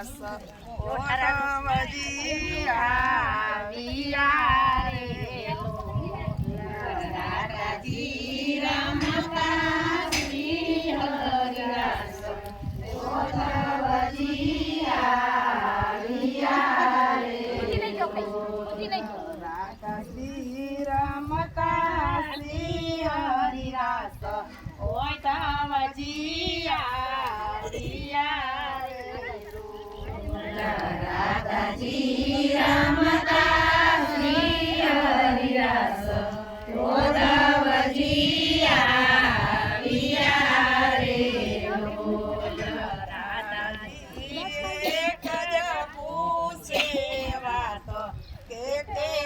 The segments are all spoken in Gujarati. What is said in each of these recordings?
રાસ ઓઠવજી આવ્યા રે રાધાજી રમતા શ્રી હરિ રાસ ઓઠવજી આવ્યા રે રાધાજી રમતા શ્રી હરિ રાસ ઓઠવજી આવ્યા રે રાધાજી રમતા શ્રી હરિ રાસ ઓઠવજી આવ્યા રે રાધાજી એક જ પૂછે વાત કે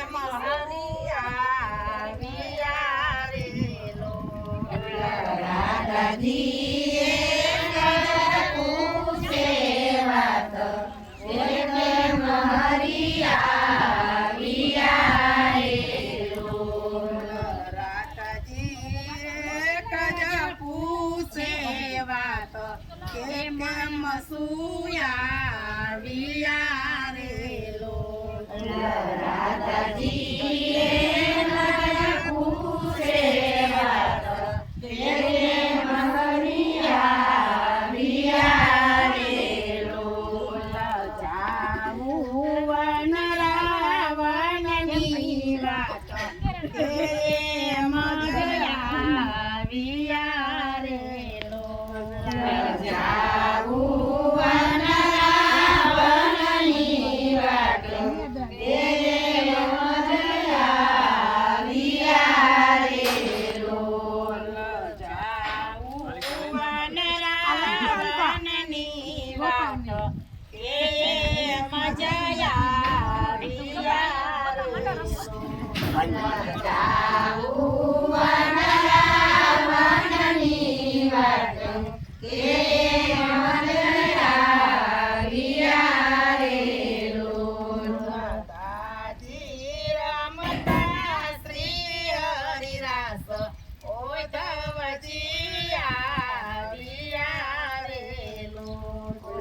મહરી આવ્યા રે રાધાજી એક જ પૂછે વાત કે મહરી આવ્યા રે રાધાજી એક જ પૂછે વાત કે મસુયા આવ્યા રે રાધાજી એક જ પૂછે વાત કે મહરી આવ્યા રે જાવું વન રાવણની વાત કે આવ્યા રે જાવું વન રાવણની વાત કે આવ્યા રે જાવું વન રાવણની વાત કે મજા જાવું વન રાવણની વાત કે મજા આવ્યા રે રાધાજી રમતા શ્રી હરિ રાસ ઓઠવજી આવ્યા રે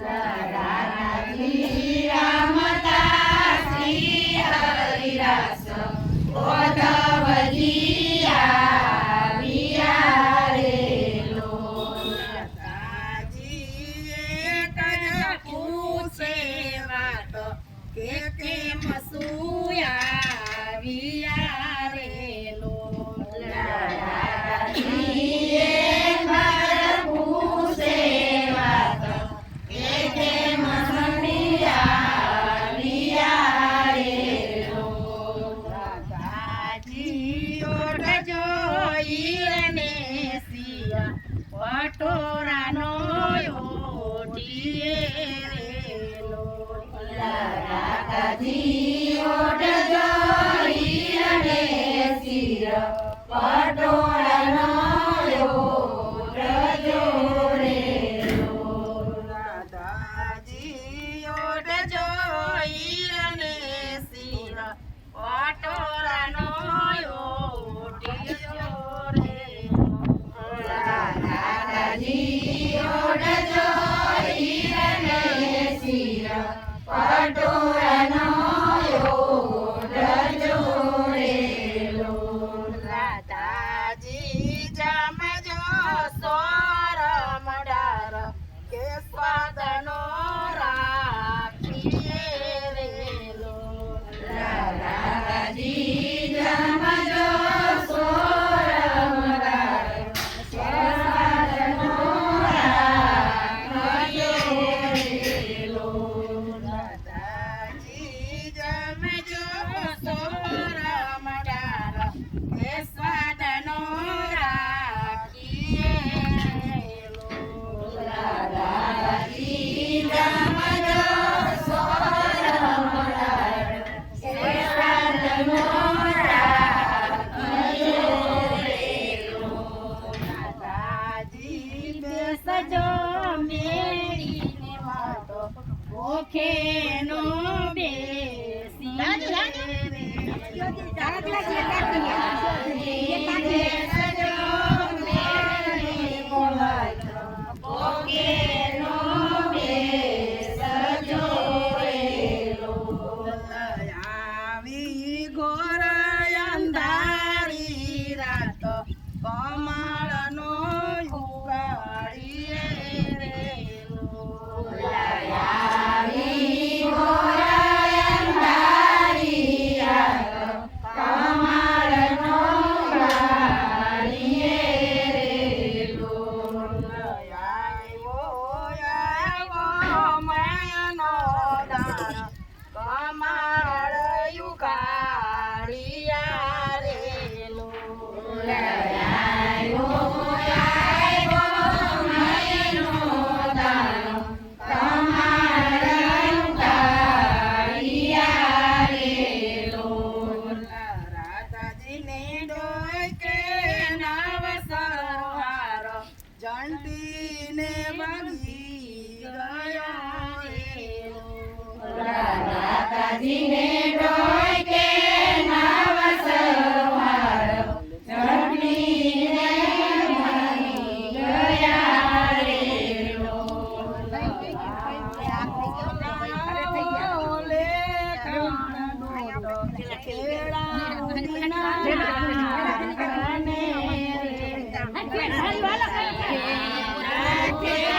રાધાજી રમતા શ્રી હરિ રાસ ઓઠવજી આવ્યા રે રાધાજી એક જ પૂછે વાત કે મસુયા આવ્યા રે રાધાજી એક જ પૂછે વાત કે મસુયા આવ્યા રે રાધાજી ઓઢજો ઈરને સિયા પટોરાનો ઓઢીએ રાધાજી ઓઢજો ઈરને સિયા પટોરાનો ઓઢજો રે રાધાજી ઓઢજો ઈરને સિયા પટોરાનો ઓઢજો રે રાધાજી ઓઢજો ઈરને સિયા પટોરાનો ઓઢજો રે રાધાજી જમજો સોરમડાર કે સ્વાદનો રાખીએ રે રાધાજી જમજો સોરમડાર કે સ્વાદનો રાખીએ રે રાધાજી જમજો સોરમડાર કે સ્વાદનો રાખીએ રાધાજી જમજો સોરમડાર કે સ્વાદનો રાખીએ રાધાજી બેસજો મેળીને વાતો ઓખેનો બેસી ઓકે નો બેસજો જીને ડોય કે નવ સવાર ચટણીને ભરી ગયા રે કેળા